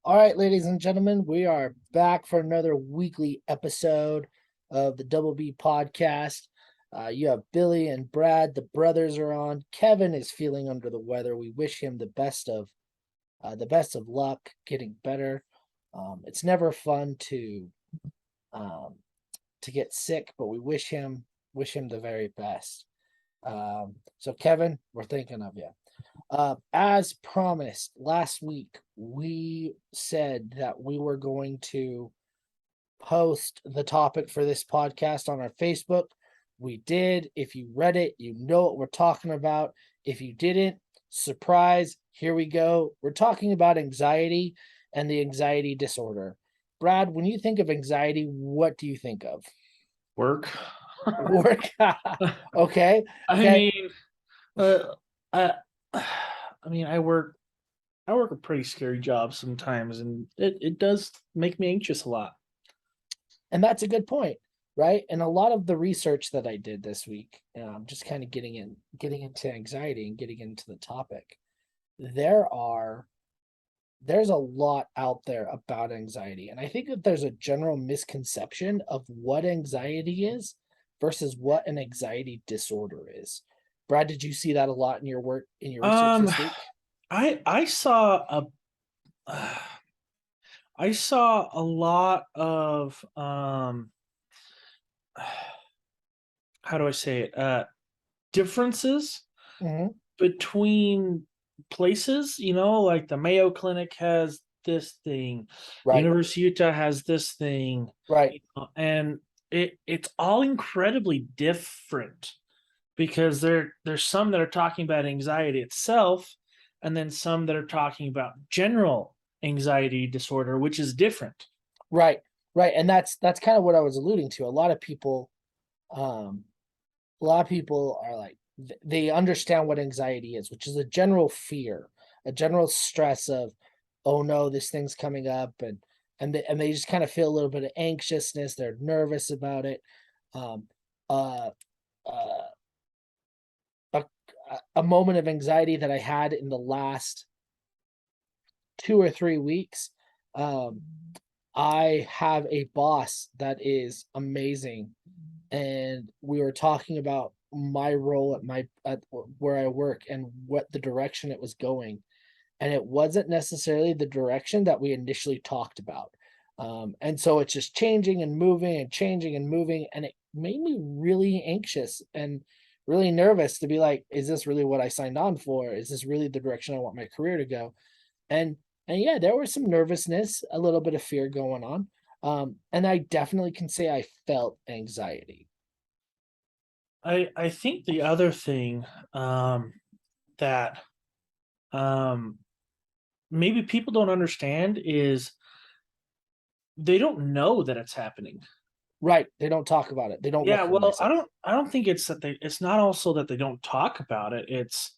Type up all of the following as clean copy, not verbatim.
All right, ladies and gentlemen, we are back for another weekly episode of the Double B podcast. You have Billy and Brad, the brothers are on. Kevin is feeling under the weather. We wish him the best of luck, getting better. It's never fun um, to get sick, but we wish him the very best. So Kevin, we're thinking of you. As promised, last week we said that we were going to post the topic for this podcast on our Facebook. We did. If you read it, you know what we're talking about. If you didn't, surprise, here we go. We're talking about anxiety and the anxiety disorder. Brad, when you think of anxiety, what do you think of? Work. Work. Okay. I Okay. mean, uh, I, I mean, I work a pretty scary job sometimes, and it does make me anxious a lot. And that's a good point, right? And a lot of the research that I did this week, just kind of getting into anxiety and getting into the topic, there are there's a lot out there about anxiety. And I think that there's a general misconception of what anxiety is versus what an anxiety disorder is. Brad, did you see that a lot in your work in your research Um, this week? I saw uh, I saw a lot of how do I say it? Differences Hmm. between places. Like the Mayo Clinic has this thing, the Right, University of Utah has this thing, right, and it's all incredibly different because there's some that are talking about anxiety itself, and then some that are talking about general anxiety disorder, which is different. right, right. And that's kind of what I was alluding to. Um, a lot of people are like they understand what anxiety is, which is a general fear, a general stress of, oh no, this thing's coming up, and they just kind of feel a little bit of anxiousness. They're nervous about it. Um, uh, uh, a, a moment of anxiety that I had in the last 2 or 3 weeks. Um, I have a boss that is amazing, and we were talking about my role at where I work and what the direction it was going, and it wasn't necessarily the direction that we initially talked about. And so it's just changing and moving and changing and moving, and it made me really anxious and really nervous to be like, is this really what I signed on for? Is this really the direction I want my career to go? And and yeah, there was some nervousness, a little bit of fear going on. And I definitely can say I felt anxiety. I think the other thing that um, maybe people don't understand is they don't know that it's happening. Right. They don't talk about it. They don't Yeah, well, recognize I it. don't I don't think it's not also that they don't talk about it. It's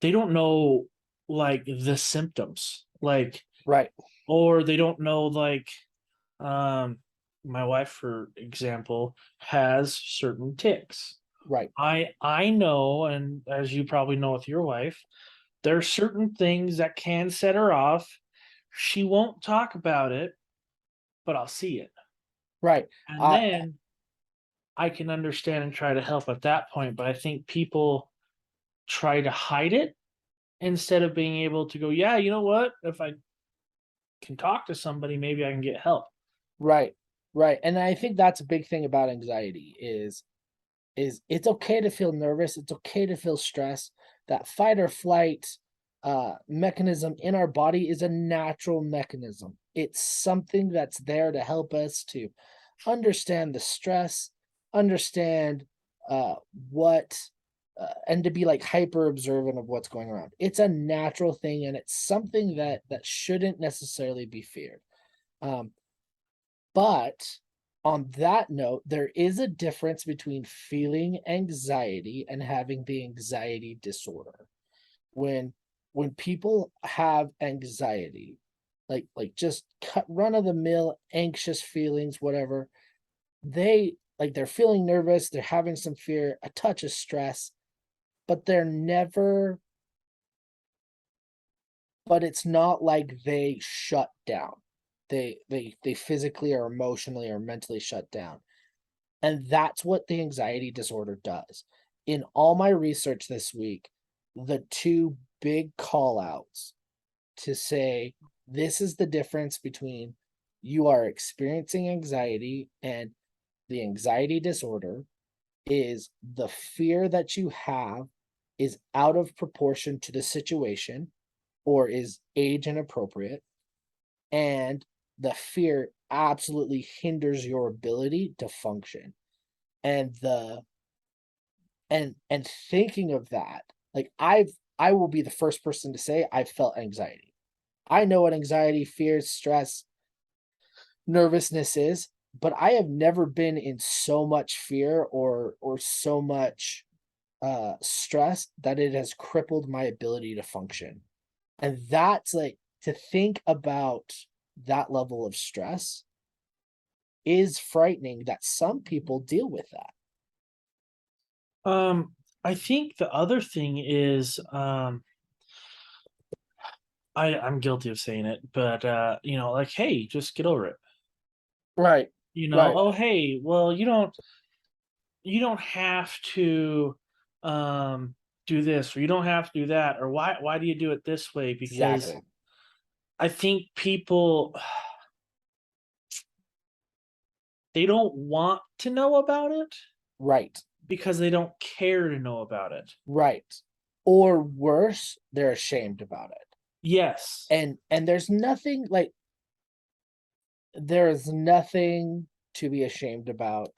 they don't know like the symptoms. Like, Right. or they don't know like um my wife, for example, has certain ticks. Right. I know, and as you probably know with your wife, there are certain things that can set her off. She won't talk about it, but I'll see it. Right. And I then I can understand and try to help at that point. But I think people try to hide it instead of being able to go, yeah, you know what? If I can talk to somebody, maybe I can get help. right. Right. And I think that's a big thing about anxiety is it's okay to feel nervous. It's okay to feel stress. That fight or flight mechanism in our body is a natural mechanism. It's something that's there to help us to understand the stress, understand uh, what, and to be like hyper observant of what's going around. It's a natural thing, and it's something that shouldn't necessarily be feared. Um, but on that note, there is a difference between feeling anxiety and having the anxiety disorder. When when people have anxiety, like just cut run of the mill anxious feelings, whatever, they're feeling nervous, they're having some fear, a touch of stress, but they're never but it's not like they shut down. They physically or emotionally or mentally shut down. And that's what the anxiety disorder does. In all my research this week, the two big call outs to say this is the difference between you are experiencing anxiety and the anxiety disorder is the fear that you have is out of proportion to the situation or is age inappropriate, and the fear absolutely hinders your ability to function. And the and thinking of that, like I will be the first person to say I've felt anxiety. I know what anxiety, fears, stress, nervousness is, but I have never been in so much fear or so much stress that it has crippled my ability to function. And that's like to think about that level of stress is frightening that some people deal with that. I think the other thing is, I'm guilty of saying it, but like, hey, just get over it. Right. Right. Oh, hey, well, you don't have to um do this, or you don't have to do that, or why do you do it this way? Because Exactly. I think people, they don't want to know about it Right. because they don't care to know about it. Right. Or worse, they're ashamed about it. Yes. And there's nothing to be ashamed about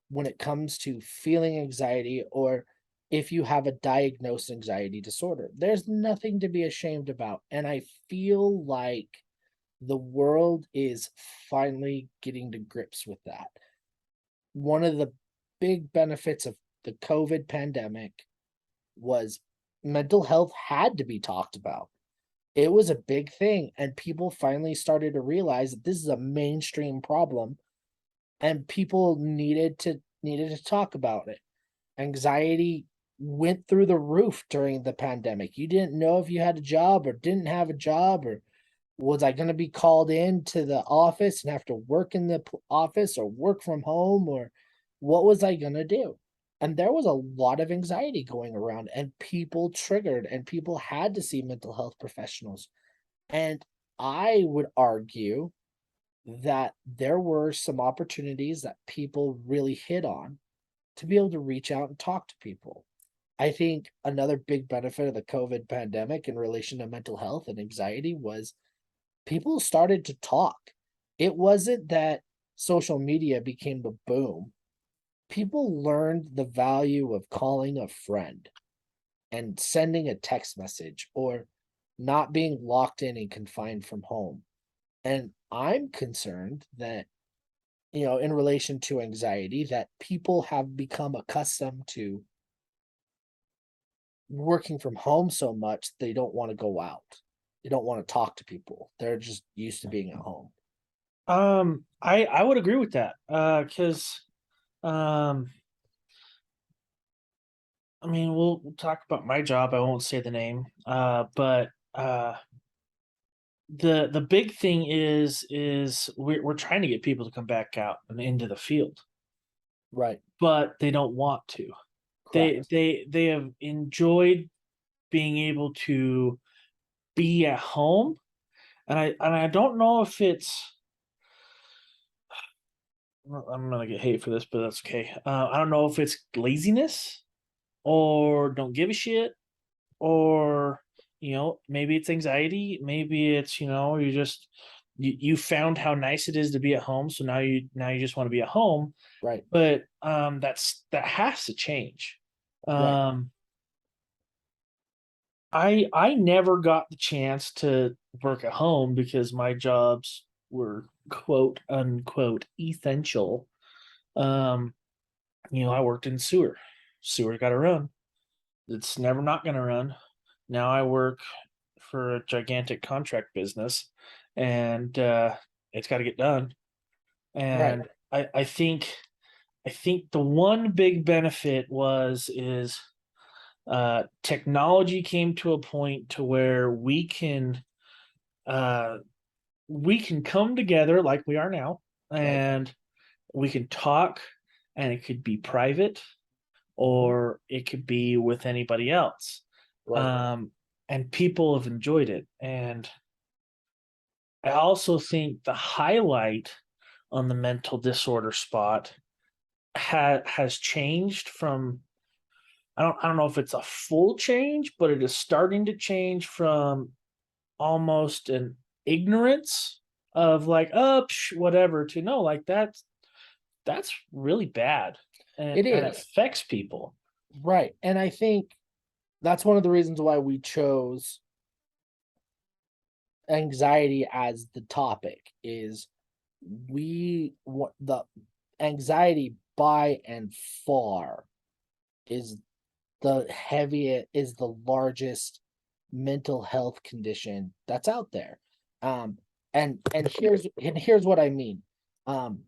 when it comes to feeling anxiety or if you have a diagnosed anxiety disorder. There's nothing to be ashamed about. And I feel like the world is finally getting to grips with that. One of the big benefits of the COVID pandemic was mental health had to be talked about. It was a big thing, and people finally started to realize that this is a mainstream problem and people needed to talk about it. Anxiety went through the roof during the pandemic. You didn't know if you had a job or didn't have a job, or was I going to be called in to the office and have to work in the office or work from home, or what was I going to do? And there was a lot of anxiety going around, and people triggered, and people had to see mental health professionals. And I would argue that there were some opportunities that people really hit on to be able to reach out and talk to people. I think another big benefit of the COVID pandemic in relation to mental health and anxiety was people started to talk. It wasn't that social media became the boom. People learned the value of calling a friend and sending a text message or not being locked in and confined from home. And I'm concerned that, in relation to anxiety, that people have become accustomed to working from home so much they don't want to go out. They don't want to talk to people. They're just used to being at home. I would agree with that. Because um I mean, we'll talk about my job. I won't say the name. But the big thing is we're trying to get people to come back out and into the field, Right. but they don't want to. They Correct. they they have enjoyed being able to be at home, and I don't know if it's. Well, I'm gonna get hate for this, but that's okay. I don't know if it's laziness or don't give a shit, or maybe it's anxiety, maybe it's you found how nice it is to be at home, so now you just want to be at home. Right. But that has to change. Right. um I never got the chance to work at home because my jobs were quote unquote essential. um I worked in sewer got to run. It's never not going to run. Now I work for a gigantic contract business, and it's got to get done. Right. And I think the one big benefit is Technology came to a point to where uh, we can come together like we are now, Right. and we can talk, and it could be private Mhm. or it could be with anybody else. Right. Um, and people have enjoyed it. And I also think the highlight on the mental disorder spot has changed from, I don't know if it's a full change, but it is starting to change from almost an ignorance of like, oh, whatever, to no, like that's really bad, It and it is. affects people. Right. And I think that's one of the reasons why we chose anxiety as the topic is we what the anxiety by and far is the heaviest is the largest mental health condition that's out there. Um, and here's what I mean.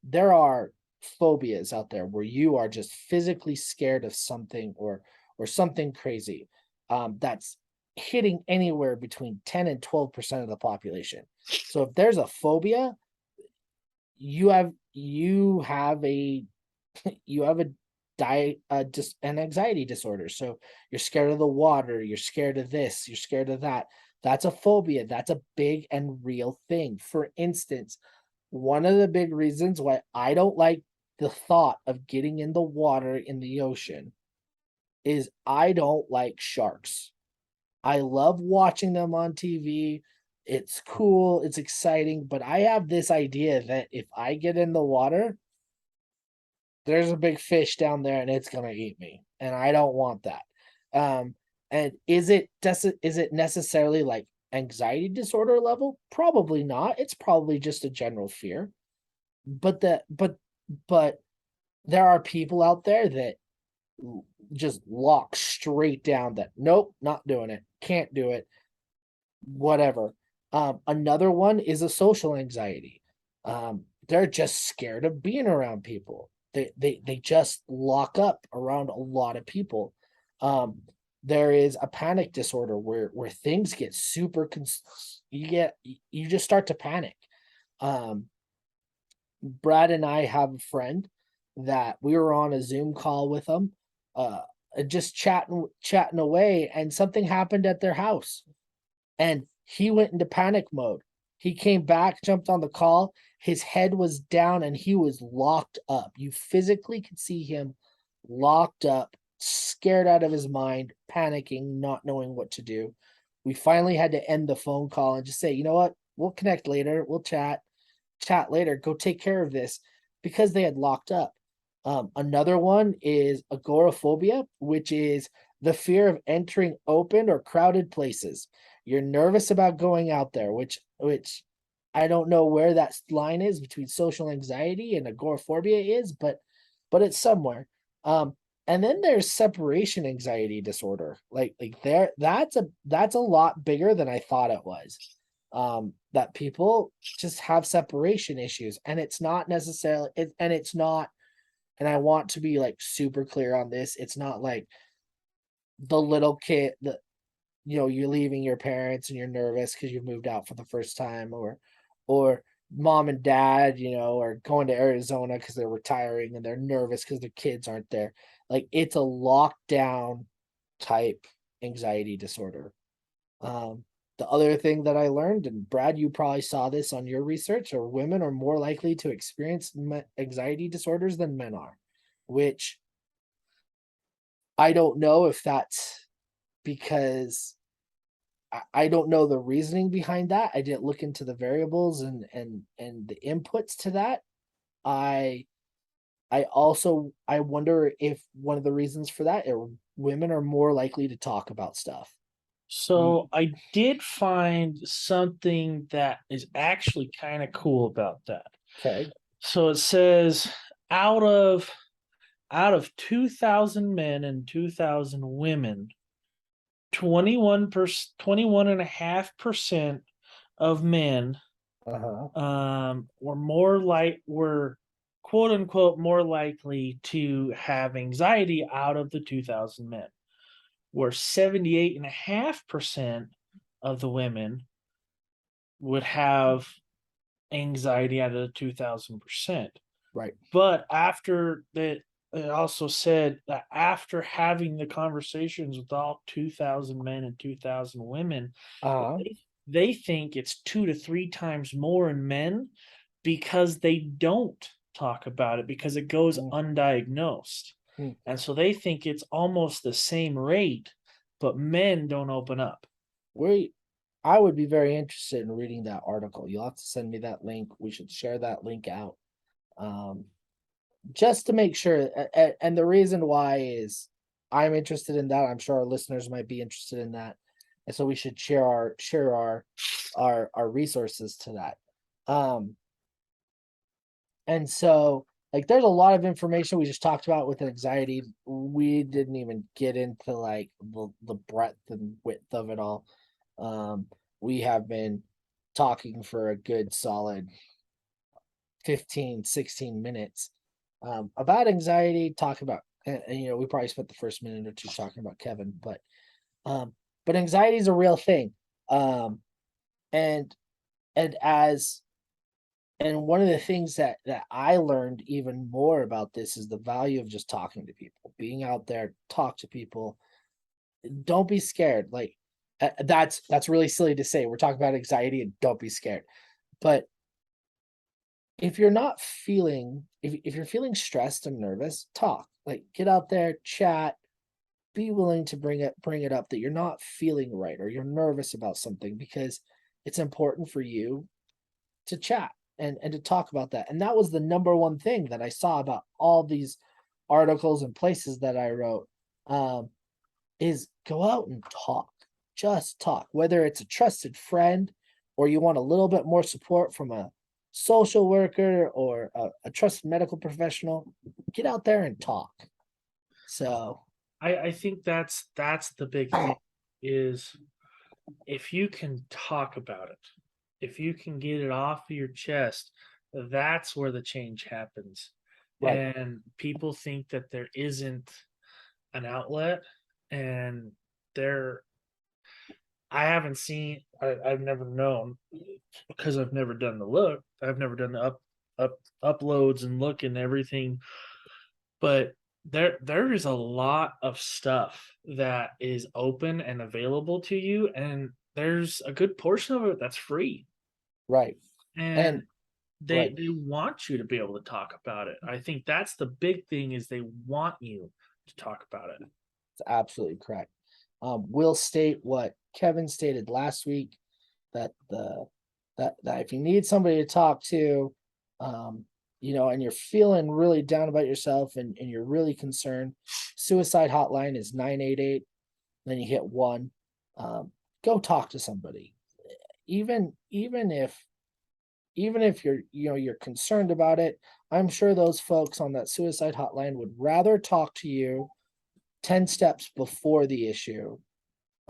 There are phobias out there where you are just physically scared of something or something crazy. That's hitting anywhere between 10 and 12% of the population. So if there's a phobia, you have a you have a just an anxiety disorder. So you're scared of the water, you're scared of this, you're scared of that. That's a phobia. That's a big and real thing. For instance, one of the big reasons why I don't like the thought of getting in the water in the ocean is I don't like sharks. I love watching them on TV. It's cool, it's exciting, but I have this idea that if I get in the water, there's a big fish down there and it's gonna eat me, and I don't want that. Um, and is it necessarily like anxiety disorder level? Probably not. It's probably just a general fear. But but there are people out there that just lock straight down that nope, not doing it, can't do it, whatever. Another one is a social anxiety. They're just scared of being around people. They just lock up around a lot of people. Um, there is a panic disorder where things get you just start to panic. Um, Brad and I have a friend that we were on a Zoom call with them, uh, just chatting away, and something happened at their house and he went into panic mode. He came back, jumped on the call. His head was down and he was locked up. You physically could see him locked up, scared out of his mind, panicking, not knowing what to do. We finally had to end the phone call and just say, you know what? We'll connect later. We'll chat later. Go take care of this because they had locked up. Another one is agoraphobia, which is the fear of entering open or crowded places. You're nervous about going out there, which I don't know where that line is between social anxiety and agoraphobia is, but it's somewhere. Um, and then there's separation anxiety disorder. Like there that's a lot bigger than I thought it was. That people just have separation issues, and it's not necessarily and it's not, and I want to be like super clear on this. It's not like the little kid that you're leaving your parents and you're nervous because you've moved out for the first time, or mom and dad, are going to Arizona because they're retiring and they're nervous because their kids aren't there. Like it's a lockdown type anxiety disorder. The other thing that I learned, and Brad, you probably saw this on your research, are women are more likely to experience anxiety disorders than men are, which I don't know if that's because I don't know the reasoning behind that. I didn't look into the variables and the inputs to that. I I wonder if one of the reasons for that are women are more likely to talk about stuff. Mm. So I did find something that is actually kind of cool about that. Okay. So it says out of out of 2,000 men and 2,000 women, 21.5% of men Uh-huh. were quote unquote more likely to have anxiety out of the 2,000 men, where 78.5% of the women would have anxiety out of the 2000%. Right. But after that, it also said that after having the conversations with all 2,000 men and 2,000 women, Uh-huh. they think it's 2 to 3 times more in men because they don't talk about it because it goes Mm, undiagnosed. mm. And so they think it's almost the same rate, but men don't open up. We I would be very interested in reading that article. You'll have to send me that link. We should share that link out. Um, just to make sure. And the reason why is I'm interested in that. I'm sure our listeners might be interested in that. And so we should share our resources to that. Um, and so like there's a lot of information we just talked about with anxiety. We didn't even get into like the breadth and width of it all. Um, we have been talking for a good solid 15, 16 minutes about anxiety, talk about and we probably spent the first minute or two talking about Kevin, um but anxiety is a real thing. Um and and as and one of the things that I learned even more about this is the value of just talking to people, being out there, talk to people. Don't be scared. Like that's really silly to say. We're talking about anxiety and don't be scared. But if you're not feeling if you're feeling stressed and nervous, talk. Like get out there, chat, be willing to bring it up that you're not feeling right or you're nervous about something because it's important for you to chat and to talk about that. And that was the number one thing that I saw about all these articles and places that I wrote. Is go out and talk. Just talk. Whether it's a trusted friend or you want a little bit more support from a social worker or a trusted medical professional, get out there and talk. So, I think that's the big thing is if you can talk about it, if you can get it off of your chest, that's where the change happens. right, And people think that there isn't an outlet, and there I haven't seen I've never known because I've never done the look. I've never done the uploads and look and everything, but there is a lot of stuff that is open and available to you, and there's a good portion of it that's free. right. And And right. they want you to be able to talk about it. I think that's the big thing is they want you to talk about it. It's absolutely correct. We'll state what Kevin stated last week that that if you need somebody to talk to, um, and you're feeling really down about yourself and you're really concerned, suicide hotline is 988. Then you hit one. Go talk to somebody. Even if you're concerned about it, I'm sure those folks on that suicide hotline would rather talk to you 10 steps before the issue,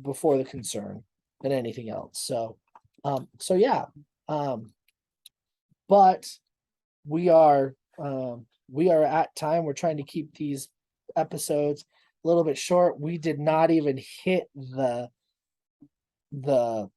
before the concern than anything else. So yeah. Um, but we are we are at time. We're trying to keep these episodes a little bit short. We did not even hit the the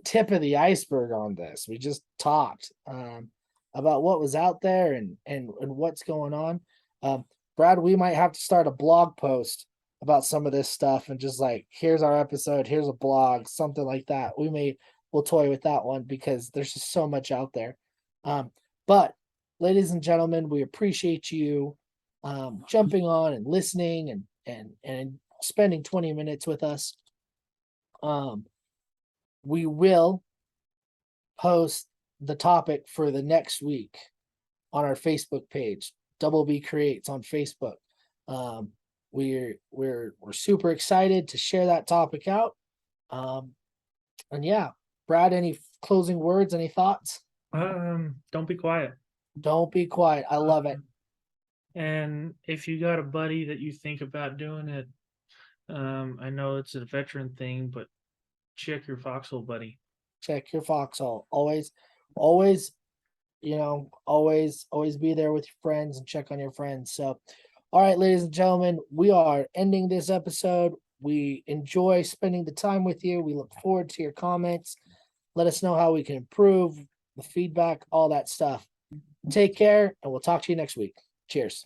tip of the iceberg on this. We just talked about what was out there and what's going on. Um, Brad, we might have to start a blog post about some of this stuff and just like here's our episode, here's a blog, something like that. We'll toy with that one because there's just so much out there. But ladies and gentlemen, we appreciate you jumping on and listening and spending 20 minutes with us. Um, we will post the topic for the next week on our Facebook page, Double B Creates on Facebook. Um, we're super excited to share that topic out. Um, and yeah, Brad, any closing words, any thoughts? Don't be quiet. Don't be quiet. I love it. And if you got a buddy that you think about doing it, I know it's a veteran thing, but check your foxhole buddy. Check your foxhole. Always, always be there with your friends and check on your friends. So, all right, ladies and gentlemen, we are ending this episode. We enjoy spending the time with you. We look forward to your comments. Let us know how we can improve, the feedback, all that stuff. Take care, and we'll talk to you next week. Cheers.